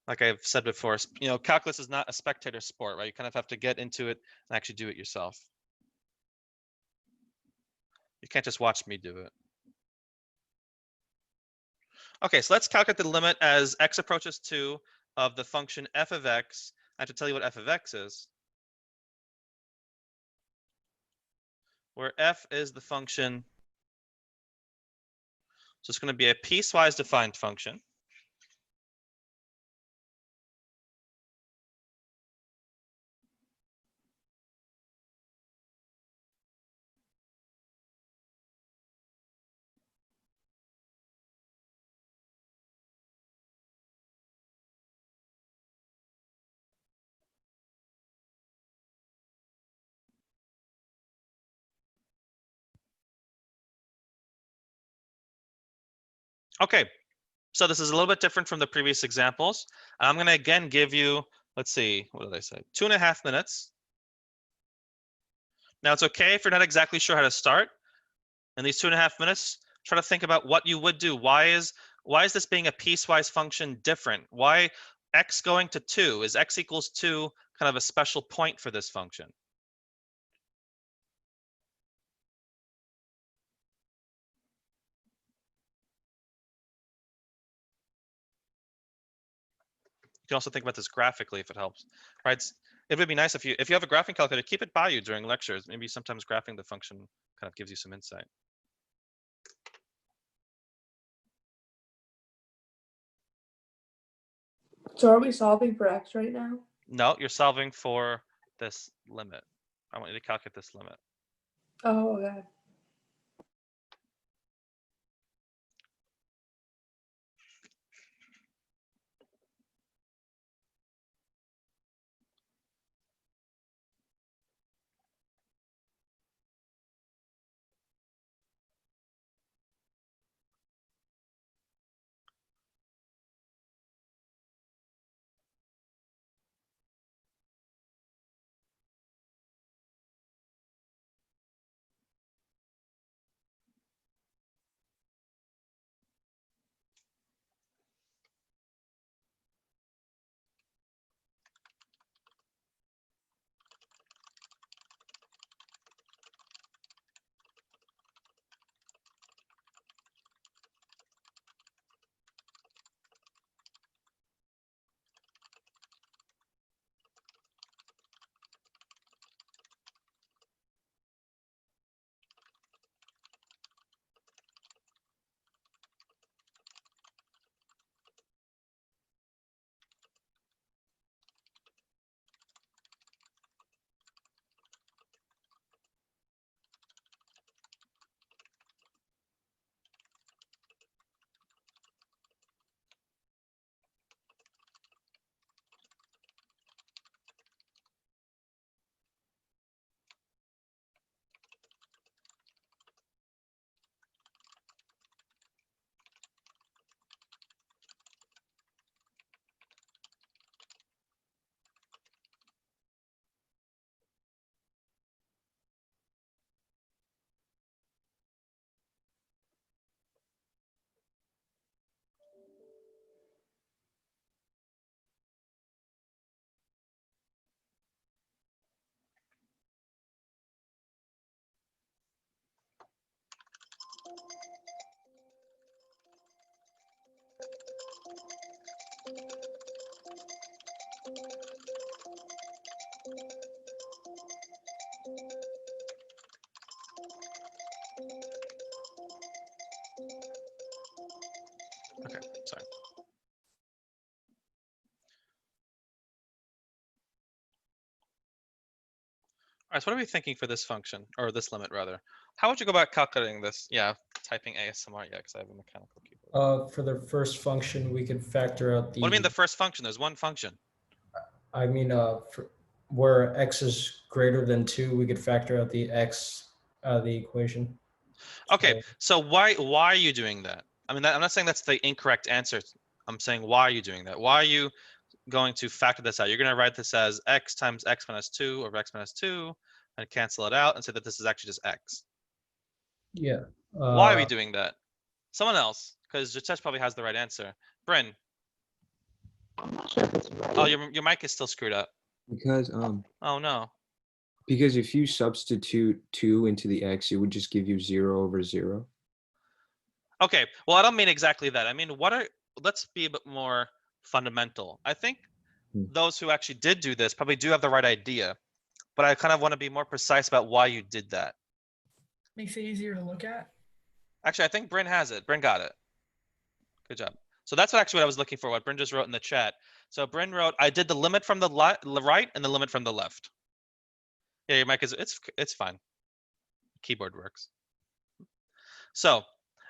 Like I've said before, calculus is not a spectator sport, right? You kind of have to get into it and actually do it yourself. You can't just watch me do it. Okay, so let's calculate the limit as x approaches 2 of the function f of x. I have to tell you what f of x is, where f is the function. So it's going to be a piecewise defined function. Okay, so this is a little bit different from the previous examples. I'm going to again give you, let's see, what did I say? 2.5 minutes. Now it's okay if you're not exactly sure how to start. In these 2.5 minutes, try to think about what you would do. Why is this being a piecewise function different? Why x going to 2? Is x equals 2 kind of a special point for this function? You can also think about this graphically if it helps, right? It would be nice if you have a graphing calculator, keep it by you during lectures. Maybe sometimes graphing the function kind of gives you some insight. So are we solving for x right now? No, you're solving for this limit. I want you to calculate this limit. Oh, okay. Okay, sorry. All right, so what are we thinking for this function, or this limit rather? How would you go about calculating this? Yeah, typing ASMR, yeah, because I have a mechanical keyboard. For the first function, we could factor out the. What do you mean the first function? There's one function. I mean, where x is greater than 2, we could factor out the x out of the equation. Okay, so why are you doing that? I mean, I'm not saying that's the incorrect answer. I'm saying why are you doing that? Why are you going to factor this out? You're going to write this as x times x minus 2 over x minus 2 and cancel it out and say that this is actually just x. Yeah. Why are we doing that? Someone else, because Jitesh probably has the right answer. Bryn. I'm not sure if it's right. Oh, your mic is still screwed up. Because Oh no. because if you substitute 2 into the x, it would just give you 0 over 0. Okay, well, I don't mean exactly that. I mean, let's be a bit more fundamental. I think those who actually did do this probably do have the right idea, but I kind of want to be more precise about why you did that. Makes it easier to look at. Actually, I think Bryn has it. Bryn got it. Good job. So that's what I was looking for, what Bryn just wrote in the chat. So Bryn wrote, I did the limit from the right and the limit from the left. Yeah, your mic is, it's fine. Keyboard works. So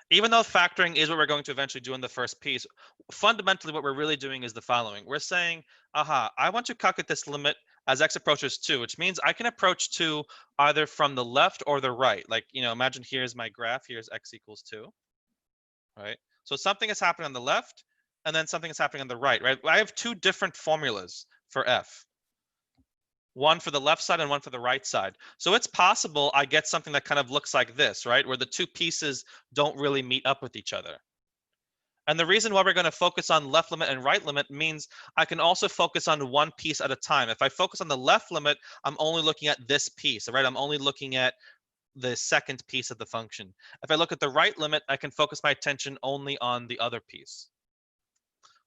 even though factoring is what we're going to eventually do in the first piece, fundamentally what we're really doing is the following. We're saying, aha, I want to calculate this limit as x approaches 2, which means I can approach 2 either from the left or the right. Like, imagine here's my graph, here's x equals 2, right? So something is happening on the left, and then something is happening on the right? I have 2 different formulas for f. One for the left side and one for the right side. So it's possible I get something that kind of looks like this, right? Where the 2 pieces don't really meet up with each other. And the reason why we're going to focus on left limit and right limit means I can also focus on one piece at a time. If I focus on the left limit, I'm only looking at this piece, right? I'm only looking at the second piece of the function. If I look at the right limit, I can focus my attention only on the other piece.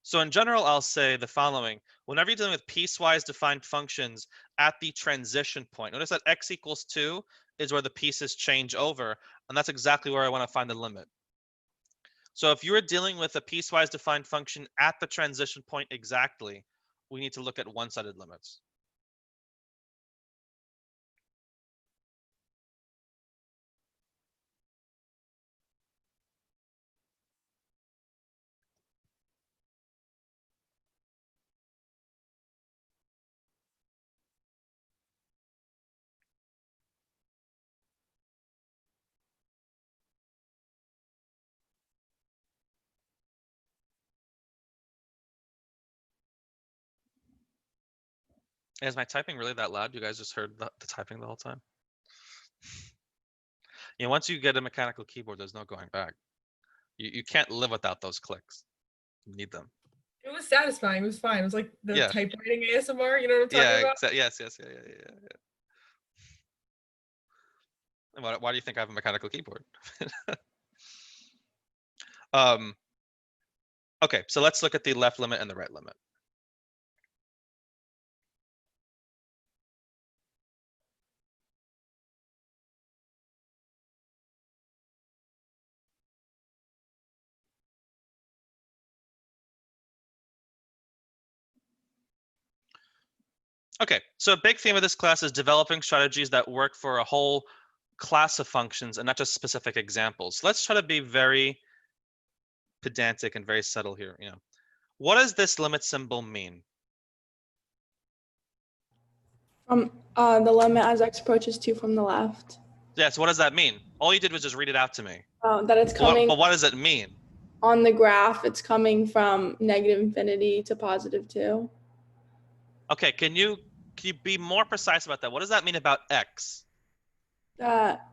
So in general, I'll say the following. Whenever you're dealing with piecewise defined functions at the transition point, notice that x equals 2 is where the pieces change over, and that's exactly where I want to find the limit. So if you're dealing with a piecewise defined function at the transition point exactly, we need to look at one-sided limits. Is my typing really that loud? You guys just heard the typing the whole time? Once you get a mechanical keyboard, there's no going back. You can't live without those clicks. You need them. It was satisfying. It was fine. It was like the Yeah. typewriting ASMR. You know what I'm talking about? Yes. Why do you think I have a mechanical keyboard? Okay, so let's look at the left limit and the right limit. Okay, so a big theme of this class is developing strategies that work for a whole class of functions and not just specific examples. Let's try to be very pedantic and very subtle here. What does this limit symbol mean? The limit as x approaches 2 from the left. Yes, what does that mean? All you did was just read it out to me. That it's coming But what does it mean? on the graph. It's coming from -infinity to +2. Okay, can you be more precise about that? What does that mean about x? That.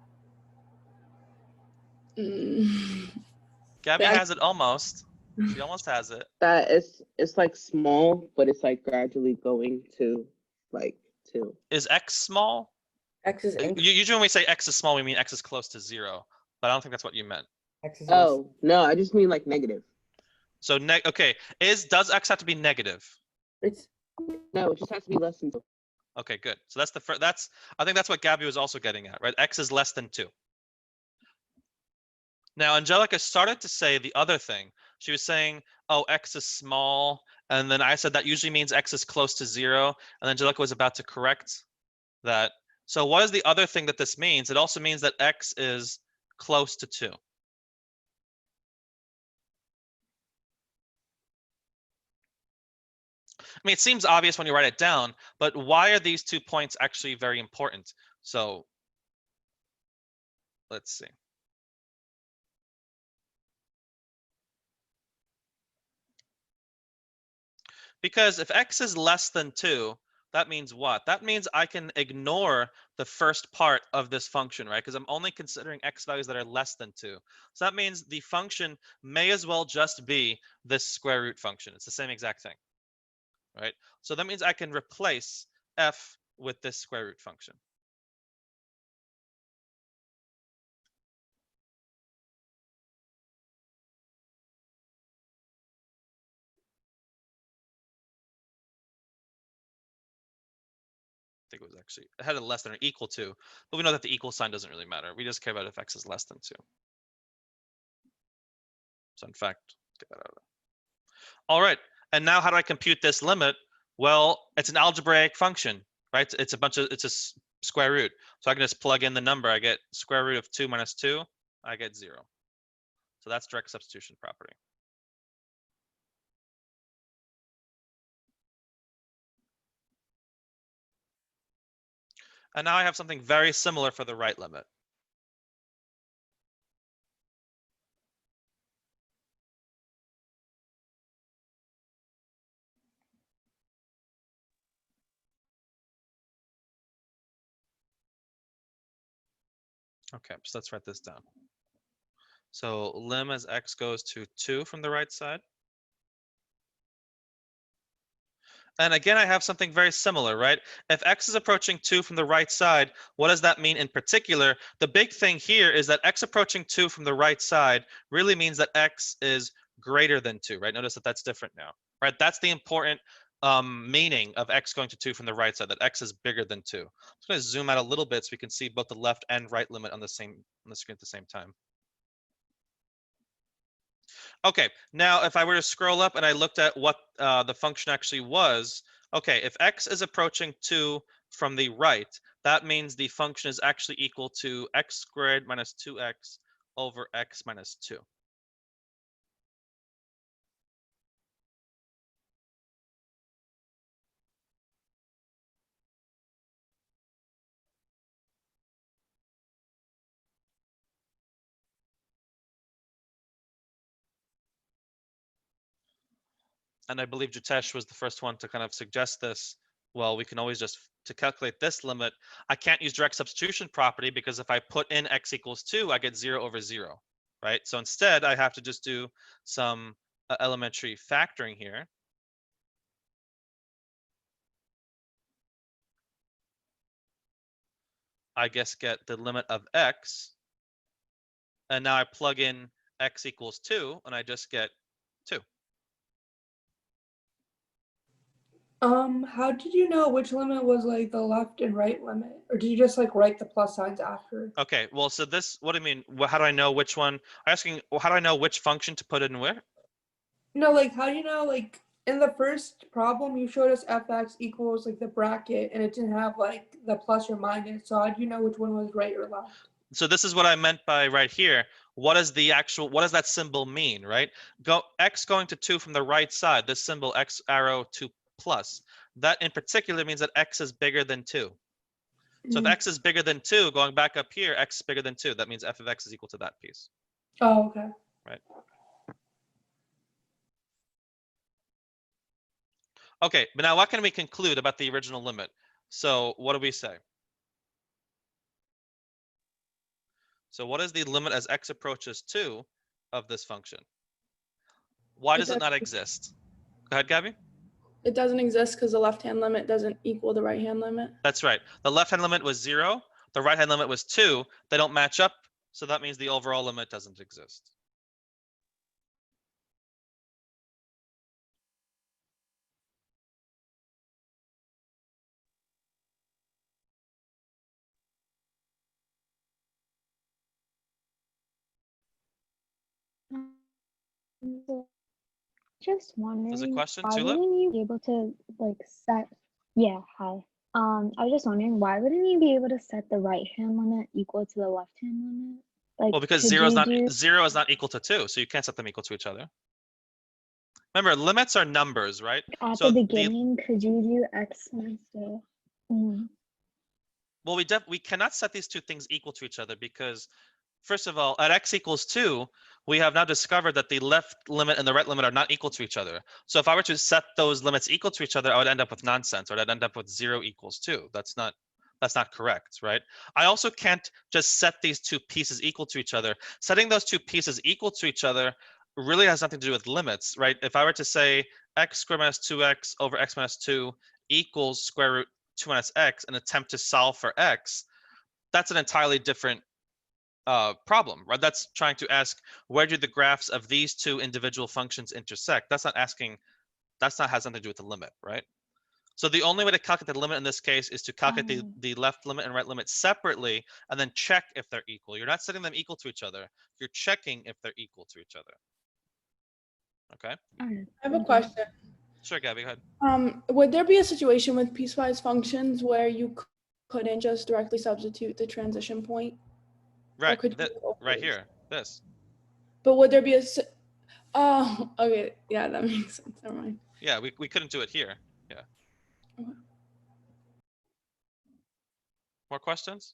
Gabby That- has it almost. She almost has it. That it's like small, but it's like gradually going to like 2. Is x small? X is Usually when we say x is small, we mean x is close to 0. But I don't think that's what you meant. X is Oh no, I just mean like negative. So okay, does x have to be negative? it's No, it just has to be less than 2. Okay, good. So that's I think that's what Gabby was also getting at, right? X is less than 2. Now, Angelica started to say the other thing. She was saying, oh, x is small. And then I said that usually means x is close to 0. And Angelica was about to correct that. So what is the other thing that this means? It also means that x is close to 2. I mean, it seems obvious when you write it down, but why are these 2 points actually very important? So let's see. Because if x is less than 2, that means what? That means I can ignore the first part of this function, right? Because I'm only considering x values that are less than 2. So that means the function may as well just be this square root function. It's the same exact thing. right? So that means I can replace f with this square root function. I think it was actually, it had a less than or equal to, but we know that the equal sign doesn't really matter. We just care about if x is less than 2. So in fact, get that out of there. All right, and now how do I compute this limit? Well, it's an algebraic function, right? It's a square root. So I can just plug in the number. I get square root of 2 minus 2. I get 0. So that's direct substitution property. And now I have something very similar for the right limit. Okay, so let's write this down. So lim as x goes to 2 from the right side. And again, I have something very similar, right? If x is approaching 2 from the right side, what does that mean in particular? The big thing here is that x approaching 2 from the right side really means that x is greater than 2, right? Notice that that's different now, right? That's the important meaning of x going to 2 from the right side, that x is bigger than 2. I'm just going to zoom out a little bit so we can see both the left and right limit on the screen at the same time. Okay, now if I were to scroll up and I looked at what the function actually was, okay, if x is approaching 2 from the right, that means the function is actually equal to x squared minus 2x over x minus 2. And I believe Jitesh was the first one to kind of suggest this. Well, we can always just, to calculate this limit, I can't use direct substitution property because if I put in x equals 2, I get 0 over 0, right? So instead, I have to just do some elementary factoring here. I guess get the limit of x. And now I plug in x equals 2, and I just get 2. How did you know which limit was like the left and right limit? Or did you just like write the plus signs after? Okay, well, so this, what do you mean? How do I know which one? I'm asking, how do I know which function to put in where? No, like how do you know, like in the first problem you showed us fx equals like the bracket and it didn't have like the plus or minus. So how do you know which one was right or left? So this is what I meant by right here. What does that symbol mean, right? X going to 2 from the right side, this symbol x arrow 2 plus. That in particular means that x is bigger than 2. So if x is bigger than 2, going back up here, x is bigger than 2. That means f of x is equal to that piece. Oh, okay. Right. Okay, but now what can we conclude about the original limit? So what do we say? So what is the limit as x approaches 2 of this function? Why does it not exist? Go ahead, Gabby. It doesn't exist because the left-hand limit doesn't equal the right-hand limit. That's right. The left-hand limit was 0. The right-hand limit was 2. They don't match up. So that means the overall limit doesn't exist. Just wondering, There's a question, why Tulip? wouldn't you be able to like set? Yeah, hi. I was just wondering, why wouldn't you be able to set the right hand limit equal to the left hand limit? Like, Well, because could 0 is you not do- 0 is not equal to 2, so you can't set them equal to each other. Remember, limits are numbers, right? at So the beginning. Could you do x minus the? Well, we cannot set these two things equal to each other because, first of all, at x equals 2, we have now discovered that the left limit and the right limit are not equal to each other. So if I were to set those limits equal to each other, I would end up with nonsense, or I'd end up with 0 equals 2. That's not correct, right? I also can't just set these two pieces equal to each other. Setting those two pieces equal to each other really has nothing to do with limits, right? If I were to say x squared minus 2x over x minus 2 equals square root 2 minus x and attempt to solve for x, that's an entirely different problem, right? That's trying to ask, where do the graphs of these two individual functions intersect? That's not asking, that's not has nothing to do with the limit, right? So the only way to calculate the limit in this case is to calculate the left limit and right limit separately and then check if they're equal. You're not setting them equal to each other. You're checking if they're equal to each other. Okay? Alright, I have a thank you. question. Sure, Gabby, go ahead. Would there be a situation with piecewise functions where you couldn't just directly substitute the transition point? Right, could you do both right ways? here, this. But would there be a oh, okay, yeah, that makes sense. Never mind. Yeah, we couldn't do it here. Yeah. Okay. More questions?